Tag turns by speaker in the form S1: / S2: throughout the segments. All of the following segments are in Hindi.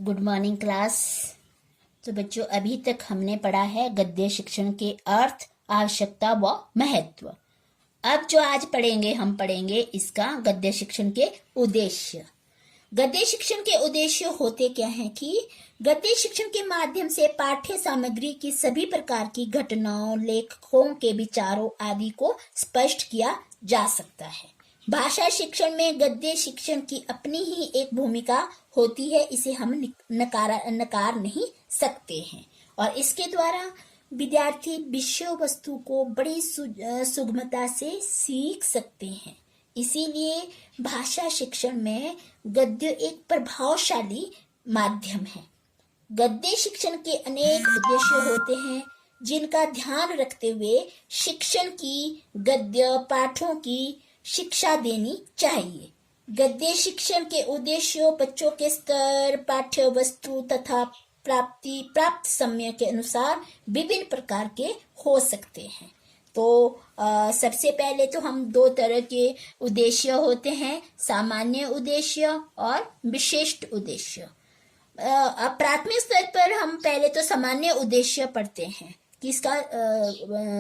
S1: Good morning class. तो बच्चों, अभी तक हमने पढ़ा है गद्य शिक्षण के अर्थ, आवश्यकता व महत्व। अब जो आज पढ़ेंगे, हम पढ़ेंगे इसका गद्य शिक्षण के उद्देश्य। गद्य शिक्षण के उद्देश्य होते क्या हैं कि गद्य शिक्षण के माध्यम से पाठ्य सामग्री की सभी प्रकार की घटनाओं, लेखकों के विचारों आदि को स्पष्ट किया जा सकता है। भाषा शिक्षण में गद्य शिक्षण की अपनी ही एक भूमिका होती है, इसे हम नकार नहीं सकते हैं। और इसके द्वारा विद्यार्थी विषय वस्तु को बड़ी सुगमता से सीख सकते हैं। इसीलिए भाषा शिक्षण में गद्य एक प्रभावशाली माध्यम है। गद्य शिक्षण के अनेक उद्देश्य होते हैं, जिनका ध्यान रखते हुए शिक्षण की गद्य पाठों की शिक्षा देनी चाहिए। गद्य शिक्षण के उद्देश्य बच्चों के स्तर, पाठ्य वस्तु तथा प्राप्त समय के अनुसार विभिन्न प्रकार के हो सकते हैं। तो सबसे पहले तो हम दो तरह के उद्देश्य होते हैं, सामान्य उद्देश्य और विशिष्ट उद्देश्य। प्राथमिक स्तर पर हम पहले तो सामान्य उद्देश्य पढ़ते हैं कि इसका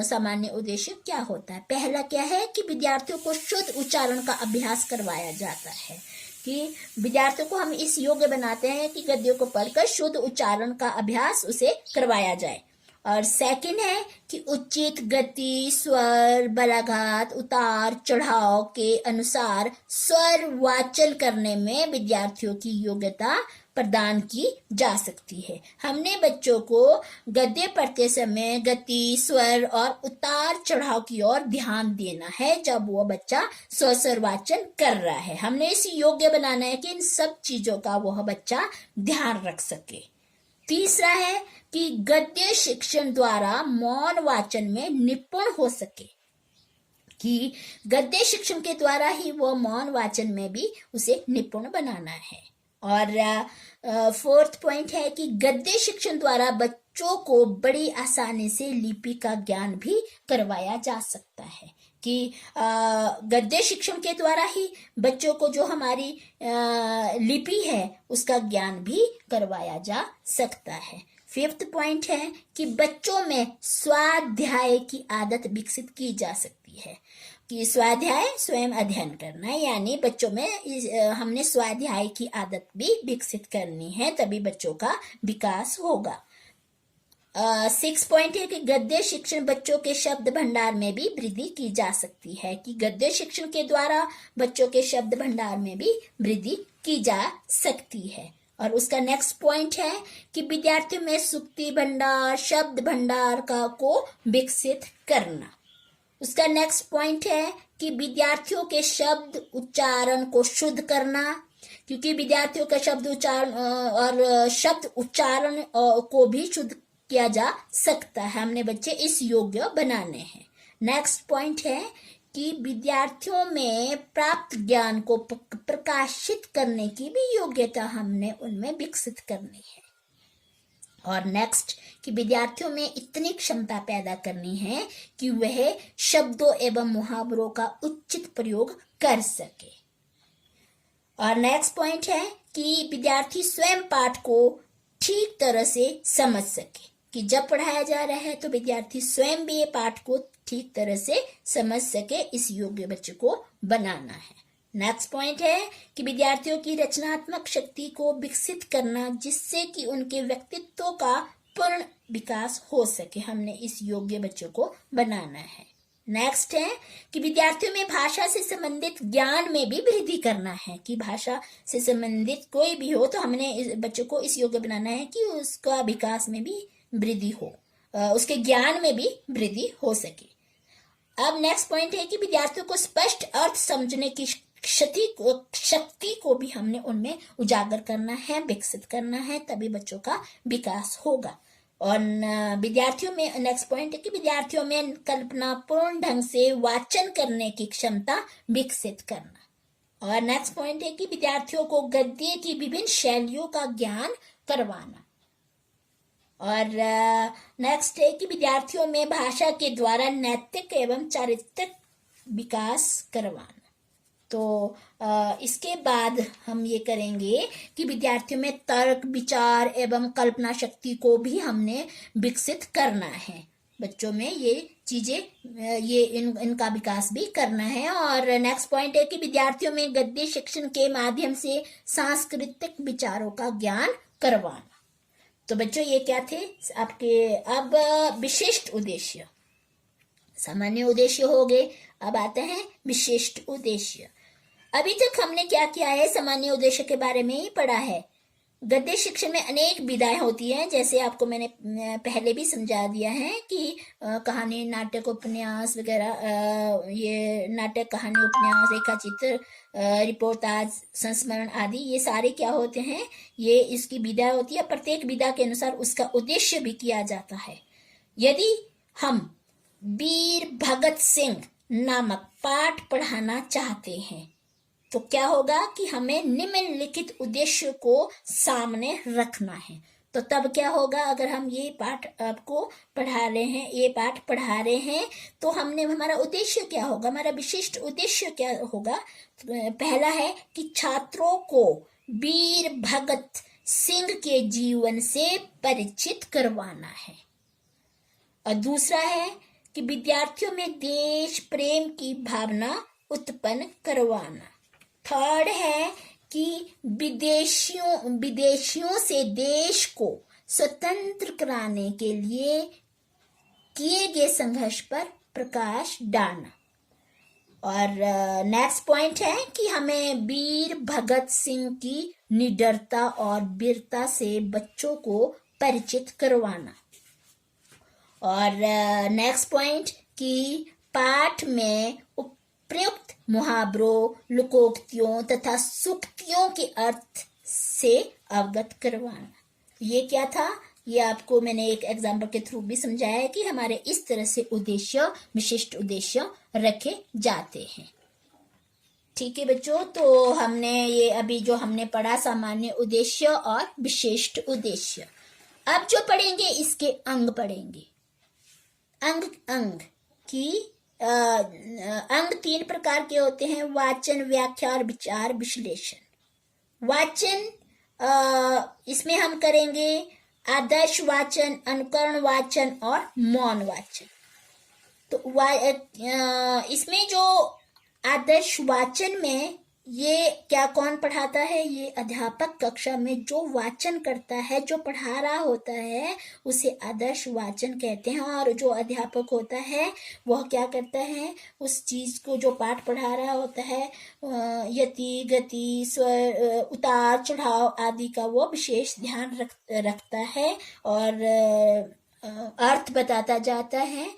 S1: सामान्य उद्देश्य क्या होता है। पहला क्या है कि विद्यार्थियों को शुद्ध उच्चारण का अभ्यास करवाया जाता है, कि विद्यार्थियों को हम इस योग्य बनाते हैं कि गद्यों को पढ़कर शुद्ध उच्चारण का अभ्यास उसे करवाया जाए। और सेकंड है कि उचित गति, स्वर, बलाघात, उतार चढ़ाव के अनुसार स्वर वाचन करने में विद्यार्थियों की योग्यता प्रदान की जा सकती है। हमने बच्चों को गद्य पढ़ते समय गति, स्वर और उतार चढ़ाव की ओर ध्यान देना है जब वो बच्चा स्वर वाचन कर रहा है। हमने इसे योग्य बनाना है कि इन सब चीजों का वह बच्चा ध्यान रख सके। तीसरा है कि गद्य शिक्षण द्वारा मौन वाचन में निपुण हो सके, कि गद्य शिक्षण के द्वारा ही वो मौन वाचन में भी उसे निपुण बनाना है। और फोर्थ पॉइंट है कि गद्य शिक्षण द्वारा बच्चों को बड़ी आसानी से लिपि का ज्ञान भी करवाया जा सकता है, कि गद्य शिक्षण के द्वारा ही बच्चों को जो हमारी लिपि है उसका ज्ञान भी करवाया जा सकता है। फिफ्थ पॉइंट है कि बच्चों में स्वाध्याय की आदत विकसित की जा सकती है, कि स्वाध्याय स्वयं अध्ययन करना, यानी बच्चों में हमने स्वाध्याय की आदत भी विकसित करनी है, तभी बच्चों का विकास होगा। 6 पॉइंट है कि गद्य शिक्षण बच्चों के शब्द भंडार में भी वृद्धि की जा सकती है, कि गद्य शिक्षण के द्वारा बच्चों के शब्द भंडार में भी वृद्धि की जा सकती है। और उसका नेक्स्ट पॉइंट है कि विद्यार्थियों में सूक्ति भंडार, शब्द भंडार को विकसित करना। उसका नेक्स्ट पॉइंट है कि विद्यार्थियों के शब्द उच्चारण को शुद्ध करना, क्योंकि विद्यार्थियों का शब्द उच्चारण को भी शुद्ध किया जा सकता है। हमने बच्चे इस योग्य बनाने हैं। नेक्स्ट पॉइंट है कि विद्यार्थियों में प्राप्त ज्ञान को प्रकाशित करने की भी योग्यता हमने उनमें विकसित करनी है। और नेक्स्ट कि विद्यार्थियों में इतनी क्षमता पैदा करनी है कि वह शब्दों एवं मुहावरों का उचित प्रयोग कर सके। और नेक्स्ट पॉइंट है कि विद्यार्थी स्वयं पाठ को ठीक तरह से समझ सके, कि जब पढ़ाया जा रहा है तो विद्यार्थी स्वयं भी ये पाठ को ठीक तरह से समझ सके। इस योग्य बच्चे को बनाना है। नेक्स्ट पॉइंट है कि विद्यार्थियों की रचनात्मक शक्ति को विकसित करना, जिससे कि उनके व्यक्तित्व का पूर्ण विकास हो सके। हमने इस योग्य बच्चों को बनाना है। नेक्स्ट है कि विद्यार्थियों में भाषा से संबंधित ज्ञान में भी वृद्धि करना है, कि भाषा से संबंधित कोई भी हो तो हमने बच्चों को इस योग्य बनाना है कि उसका विकास में भी वृद्धि हो, उसके ज्ञान में भी वृद्धि हो सके। अब नेक्स्ट पॉइंट है कि विद्यार्थियों को स्पष्ट अर्थ समझने की शक्ति को भी हमने उनमें उजागर करना है, विकसित करना है, तभी बच्चों का विकास होगा। और विद्यार्थियों में नेक्स्ट पॉइंट है कि विद्यार्थियों में कल्पनापूर्ण ढंग से वाचन करने की क्षमता विकसित करना। और नेक्स्ट पॉइंट है कि विद्यार्थियों को गद्य की विभिन्न शैलियों का ज्ञान करवाना। और नेक्स्ट है कि विद्यार्थियों में भाषा के द्वारा नैतिक एवं चारित्रिक विकास करवाना। तो इसके बाद हम ये करेंगे कि विद्यार्थियों में तर्क, विचार एवं कल्पना शक्ति को भी हमने विकसित करना है। बच्चों में ये चीजें इनका विकास भी करना है। और नेक्स्ट पॉइंट है कि विद्यार्थियों में गद्य शिक्षण के माध्यम से सांस्कृतिक विचारों का ज्ञान करवाना। तो बच्चों ये क्या थे आपके। अब विशिष्ट उद्देश्य, सामान्य उद्देश्य हो गए, अब आते हैं विशिष्ट उद्देश्य। अभी तक हमने क्या किया है, सामान्य उद्देश्य के बारे में ही पढ़ा है। गद्य शिक्षण में अनेक विधाएं होती हैं, जैसे आपको मैंने पहले भी समझा दिया है कि कहानी, नाटक, उपन्यास वगैरह, ये नाटक, कहानी, उपन्यास, रेखाचित्र, रिपोर्टाज, संस्मरण आदि, ये सारे क्या होते हैं, ये इसकी विधा होती है। प्रत्येक विधा के अनुसार उसका उद्देश्य भी किया जाता है। यदि हम वीर भगत सिंह नामक पाठ पढ़ाना चाहते हैं तो क्या होगा कि हमें निम्नलिखित उद्देश्य को सामने रखना है। तो तब क्या होगा, अगर हम ये पाठ आपको पढ़ा रहे हैं, ये पाठ पढ़ा रहे हैं, तो हमारा उद्देश्य क्या होगा, हमारा विशिष्ट उद्देश्य क्या होगा। पहला है कि छात्रों को वीर भगत सिंह के जीवन से परिचित करवाना है। और दूसरा है कि विद्यार्थियों में देश प्रेम की भावना उत्पन्न करवाना। थर्ड है कि विदेशियों से देश को स्वतंत्र कराने के लिए किए गए संघर्ष पर प्रकाश डालना। और नेक्स्ट पॉइंट है कि हमें वीर भगत सिंह की निडरता और वीरता से बच्चों को परिचित करवाना। और नेक्स्ट पॉइंट कि पाठ में प्रयुक्त मुहावरों, लोकोक्तियों तथा सूक्तियों के अर्थ से अवगत करवाना। ये क्या था, ये आपको मैंने एक एग्जाम्पल के थ्रू भी समझाया है कि हमारे इस तरह से उद्देश्य, विशिष्ट उद्देश्य रखे जाते हैं। ठीक है बच्चों, तो हमने ये अभी जो हमने पढ़ा सामान्य उद्देश्य और विशिष्ट उद्देश्य। अब जो पढ़ेंगे इसके अंग पढ़ेंगे। अंग की अंग 3 प्रकार के होते हैं, वाचन, व्याख्या और विचार विश्लेषण। वाचन, इसमें हम करेंगे आदर्श वाचन, अनुकरण वाचन और मौन वाचन। तो इसमें जो आदर्श वाचन में ये क्या कौन पढ़ाता है, ये अध्यापक कक्षा में जो वाचन करता है, जो पढ़ा रहा होता है, उसे आदर्श वाचन कहते हैं। और जो अध्यापक होता है वह क्या करता है, उस चीज को जो पाठ पढ़ा रहा होता है, यति, गति, स्वर, उतार चढ़ाव आदि का वो विशेष ध्यान रखता है और अर्थ बताता जाता है।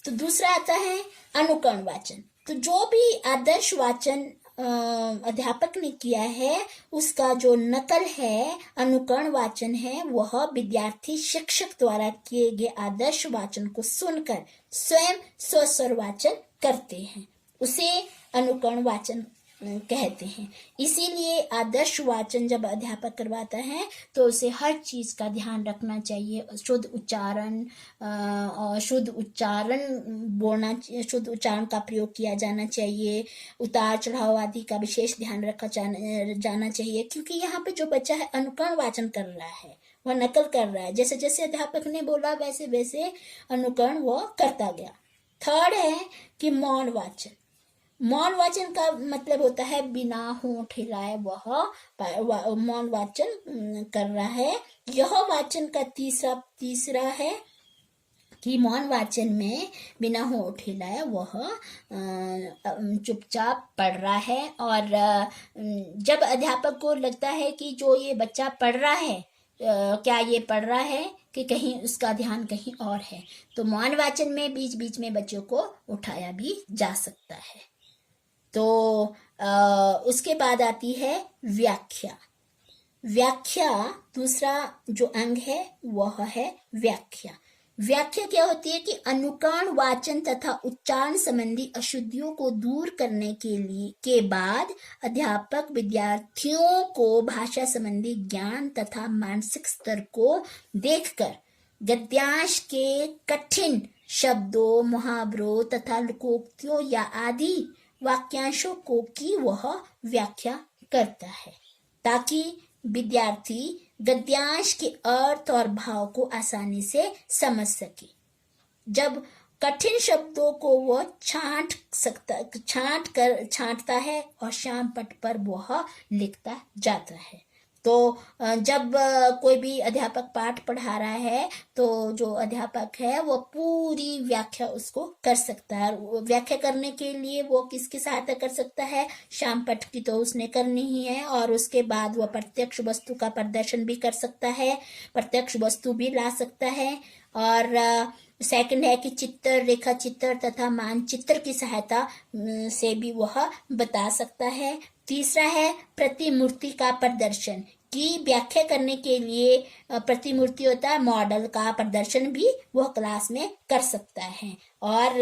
S1: तो दूसरा आता है अनुकरण वाचन। तो जो भी आदर्श वाचन अध्यापक ने किया है उसका जो नकल है, अनुकरण वाचन है, वह विद्यार्थी शिक्षक द्वारा किए गए आदर्श वाचन को सुनकर स्वयं स्वस्वर वाचन करते हैं, उसे अनुकरण वाचन कहते हैं। इसीलिए आदर्श वाचन जब अध्यापक करवाता है तो उसे हर चीज का ध्यान रखना चाहिए, शुद्ध उच्चारण और शुद्ध उच्चारण बोलना, शुद्ध उच्चारण का प्रयोग किया जाना चाहिए, उतार चढ़ाव आदि का विशेष ध्यान रखा जाना चाहिए। क्योंकि यहाँ पे जो बच्चा है अनुकरण वाचन कर रहा है, वह नकल कर रहा है, जैसे जैसे अध्यापक ने बोला वैसे वैसे अनुकरण वह करता गया। थर्ड है कि मौन वाचन। मौन वाचन का मतलब होता है बिना होंठ हिलाए वह मौन वाचन कर रहा है। यह वाचन का तीसरा है कि मौन वाचन में बिना होंठ हिलाए वह चुपचाप पढ़ रहा है। और जब अध्यापक को लगता है कि जो ये बच्चा पढ़ रहा है, क्या ये पढ़ रहा है कि कहीं उसका ध्यान कहीं और है, तो मौन वाचन में बीच बीच में बच्चों को उठाया भी जा सकता है। तो उसके बाद आती है व्याख्या। व्याख्या दूसरा जो अंग है वह है व्याख्या। व्याख्या क्या होती है कि अनुकरण वाचन तथा उच्चारण संबंधी अशुद्धियों को दूर करने के बाद अध्यापक विद्यार्थियों को भाषा संबंधी ज्ञान तथा मानसिक स्तर को देखकर गद्यांश के कठिन शब्दों, मुहावरों तथा लोकोक्तियों या आदि वाक्यांशों को की वह व्याख्या करता है ताकि विद्यार्थी गद्यांश के अर्थ और भाव को आसानी से समझ सके। जब कठिन शब्दों को वो छांटता है और श्याम पट पर वह लिखता जाता है। तो जब कोई भी अध्यापक पाठ पढ़ा रहा है तो जो अध्यापक है वो पूरी व्याख्या उसको कर सकता है। व्याख्या करने के लिए वो किसकी सहायता कर सकता है? श्याम पट की तो उसने करनी ही है, और उसके बाद वो प्रत्यक्ष वस्तु का प्रदर्शन भी कर सकता है, प्रत्यक्ष वस्तु भी ला सकता है। और सेकंड है कि चित्र, रेखा चित्र तथा मानचित्र की सहायता से भी वह बता सकता है। तीसरा है प्रतिमूर्ति का प्रदर्शन, की व्याख्या करने के लिए प्रतिमूर्ति होता है, मॉडल का प्रदर्शन भी वह क्लास में कर सकता है। और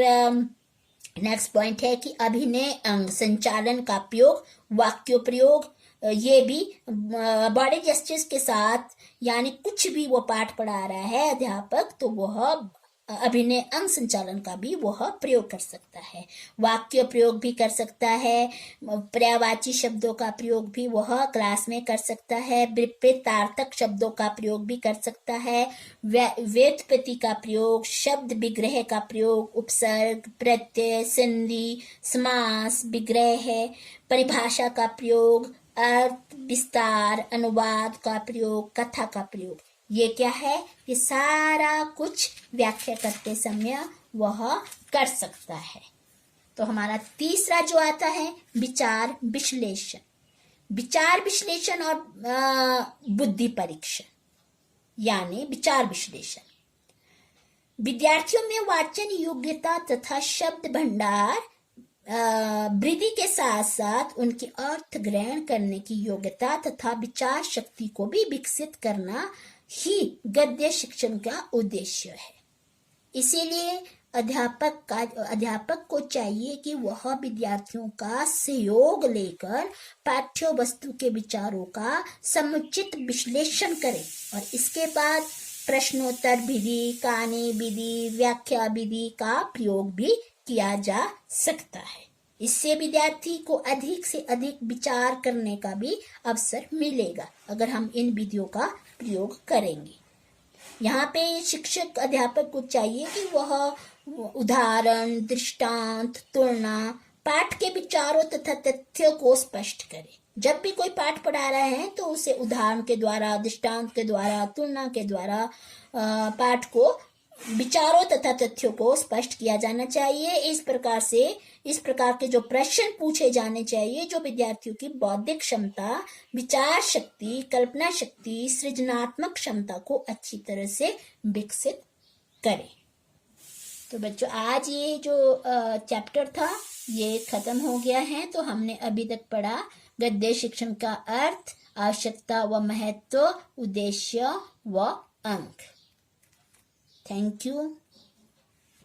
S1: नेक्स्ट पॉइंट है कि अभिनय अंग संचालन का प्रयोग, वाक्य प्रयोग, ये भी बॉडी जेस्चर्स के साथ, यानी कुछ भी वो पाठ पढ़ा रहा है अध्यापक तो वह अभिनय अंग संचालन का भी वह प्रयोग कर सकता है। वाक्य प्रयोग भी कर सकता है, पर्यायवाची शब्दों का प्रयोग भी वह क्लास में कर सकता है, विपरीतार्थक शब्दों का प्रयोग भी कर सकता है, व्युत्पत्ति का प्रयोग, शब्द विग्रह का प्रयोग, उपसर्ग, प्रत्यय, संधि, समास, विग्रह, परिभाषा का प्रयोग, अर्थ, विस्तार, अनुवाद का प्रयोग, कथा का प्रयोग, ये क्या है? ये सारा कुछ व्याख्या करते समय वह कर सकता है। तो हमारा तीसरा जो आता है विचार विश्लेषण, विचार विश्लेषण और बुद्धि परीक्षण, यानी विचार विश्लेषण। विद्यार्थियों में वाचन योग्यता तथा शब्द भंडार वृद्धि के साथ साथ उनके अर्थ ग्रहण करने की योग्यता तथा विचार शक्ति को भी विकसित करना ही गद्य शिक्षण का उद्देश्य है। इसीलिए अध्यापक को चाहिए कि वह विद्यार्थियों का सहयोग लेकर पाठ्य वस्तु के विचारों का समुचित विश्लेषण करे और इसके बाद प्रश्नोत्तर विधि, कहानी विधि, व्याख्या विधि का प्रयोग भी किया जा सकता है। इससे विद्यार्थी को अधिक से अधिक विचार करने का भी अवसर मिलेगा अगर हम इन विधियों का प्रयोग करेंगे। यहाँ पे शिक्षक अध्यापक को चाहिए कि वह उदाहरण, दृष्टांत, तुलना, पाठ के विचारों तथा तथ्यों को स्पष्ट करे। जब भी कोई पाठ पढ़ा रहे हैं तो उसे उदाहरण के द्वारा, दृष्टांत के द्वारा, तुलना के द्वारा पाठ को, विचारों तथा तथ्यों को स्पष्ट किया जाना चाहिए। इस प्रकार के जो प्रश्न पूछे जाने चाहिए जो विद्यार्थियों की बौद्धिक क्षमता, विचार शक्ति, कल्पना शक्ति, सृजनात्मक क्षमता को अच्छी तरह से विकसित करे। तो बच्चों आज ये जो चैप्टर था ये खत्म हो गया है। तो हमने अभी तक पढ़ा गद्य शिक्षण का अर्थ, आवश्यकता व महत्व, उद्देश्य व अंक। Thank you.